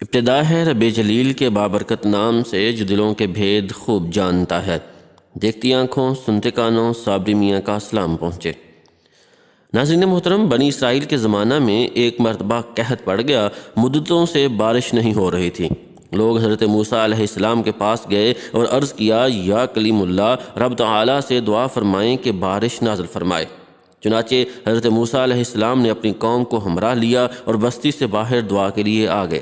ابتدا ہے رب جلیل کے بابرکت نام سے جو دلوں کے بھید خوب جانتا ہے۔ دیکھتی آنکھوں سنتے کانوں صابری میاں کا سلام پہنچے۔ ناظرین محترم، بنی اسرائیل کے زمانہ میں ایک مرتبہ قحط پڑ گیا، مدتوں سے بارش نہیں ہو رہی تھی۔ لوگ حضرت موسیٰ علیہ السلام کے پاس گئے اور عرض کیا، یا کلیم اللہ، رب تعالیٰ سے دعا فرمائیں کہ بارش نازل فرمائے۔ چنانچہ حضرت موسیٰ علیہ السلام نے اپنی قوم کو ہمراہ لیا اور بستی سے باہر دعا کے لیے آ گئے۔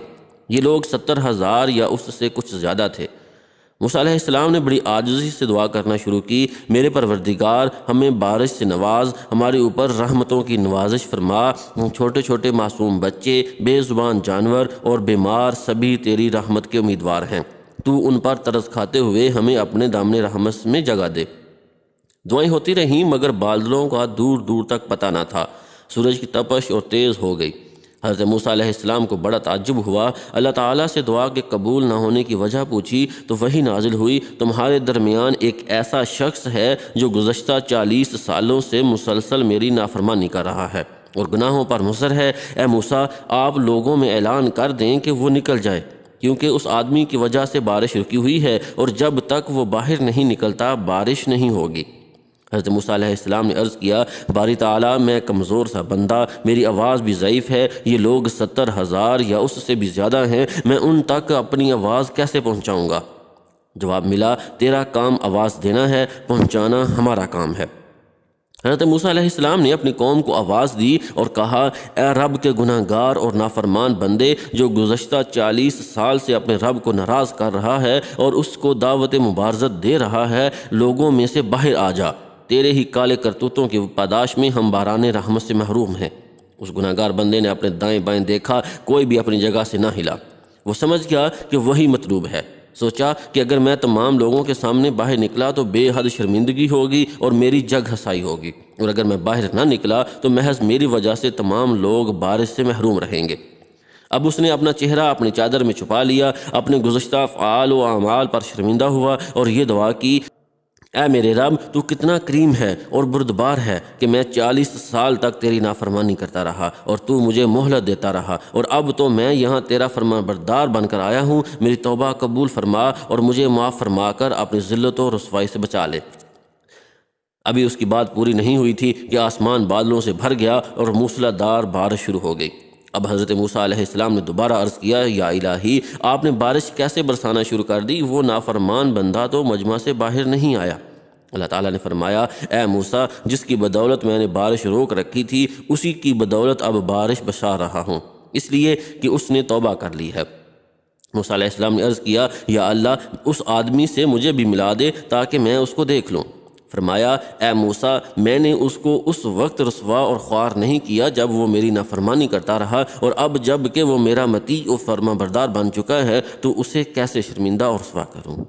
یہ لوگ 70,000 یا اس سے کچھ زیادہ تھے۔ موسیٰ علیہ السلام نے بڑی عاجزی سے دعا کرنا شروع کی، میرے پروردگار، ہمیں بارش سے نواز، ہمارے اوپر رحمتوں کی نوازش فرما، چھوٹے چھوٹے معصوم بچے، بے زبان جانور اور بیمار سبھی تیری رحمت کے امیدوار ہیں۔ تو ان پر ترس کھاتے ہوئے ہمیں اپنے دامن رحمت میں جگہ دے۔ دعائیں ہوتی رہیں مگر بادلوں کا دور دور تک پتہ نہ تھا۔ سورج کی تپش اور تیز ہو گئی۔ حضرت موسیٰ علیہ السلام کو بڑا تعجب ہوا۔ اللہ تعالیٰ سے دعا کے قبول نہ ہونے کی وجہ پوچھی تو وحی نازل ہوئی، تمہارے درمیان ایک ایسا شخص ہے جو گزشتہ 40 سالوں سے مسلسل میری نافرمانی کر رہا ہے اور گناہوں پر مصر ہے۔ اے موسیٰ، آپ لوگوں میں اعلان کر دیں کہ وہ نکل جائے، کیونکہ اس آدمی کی وجہ سے بارش رکی ہوئی ہے اور جب تک وہ باہر نہیں نکلتا بارش نہیں ہوگی۔ حضرت موسیٰ علیہ السلام نے عرض کیا، باری تعالیٰ، میں کمزور سا بندہ، میری آواز بھی ضعیف ہے، یہ لوگ 70,000 یا اس سے بھی زیادہ ہیں، میں ان تک اپنی آواز کیسے پہنچاؤں گا؟ جواب ملا، تیرا کام آواز دینا ہے، پہنچانا ہمارا کام ہے۔ حضرت موسیٰ علیہ السلام نے اپنی قوم کو آواز دی اور کہا، اے رب کے گناہ گار اور نافرمان بندے، جو گزشتہ 40 سال سے اپنے رب کو ناراض کر رہا ہے اور اس کو دعوت مبارزت دے رہا ہے، لوگوں میں سے باہر آ جا، تیرے ہی کالے کرتوتوں کی پاداش میں ہم باران رحمت سے محروم ہیں۔ اس گناہ گار بندے نے اپنے دائیں بائیں دیکھا، کوئی بھی اپنی جگہ سے نہ ہلا۔ وہ سمجھ گیا کہ وہی مطلوب ہے۔ سوچا کہ اگر میں تمام لوگوں کے سامنے باہر نکلا تو بے حد شرمندگی ہوگی اور میری جگ ہسائی ہوگی، اور اگر میں باہر نہ نکلا تو محض میری وجہ سے تمام لوگ بارش سے محروم رہیں گے۔ اب اس نے اپنا چہرہ اپنی چادر میں چھپا لیا، اپنے گزشتہ افعال و اعمال پر شرمندہ ہوا اور یہ دعا کی، اے میرے رب، تو کتنا کریم ہے اور بردبار ہے کہ میں 40 سال تک تیری نافرمانی کرتا رہا اور تو مجھے مہلت دیتا رہا، اور اب تو میں یہاں تیرا فرمان بردار بن کر آیا ہوں، میری توبہ قبول فرما اور مجھے معاف فرما کر اپنی ذلت و رسوائی سے بچا لے۔ ابھی اس کی بات پوری نہیں ہوئی تھی کہ آسمان بادلوں سے بھر گیا اور موسلا دار بارش شروع ہو گئی۔ اب حضرت موسیٰ علیہ السلام نے دوبارہ عرض کیا، یا الہی، آپ نے بارش کیسے برسانا شروع کر دی؟ وہ نافرمان بندہ تو مجمع سے باہر نہیں آیا۔ اللہ تعالیٰ نے فرمایا، اے موسیٰ، جس کی بدولت میں نے بارش روک رکھی تھی، اسی کی بدولت اب بارش برسا رہا ہوں، اس لیے کہ اس نے توبہ کر لی ہے۔ موسیٰ علیہ السلام نے عرض کیا، یا اللہ، اس آدمی سے مجھے بھی ملا دے تاکہ میں اس کو دیکھ لوں۔ فرمایا، اے موسیٰ، میں نے اس کو اس وقت رسوا اور خوار نہیں کیا جب وہ میری نافرمانی کرتا رہا، اور اب جب کہ وہ میرا مطیع و فرما بردار بن چکا ہے تو اسے کیسے شرمندہ اور رسوا کروں؟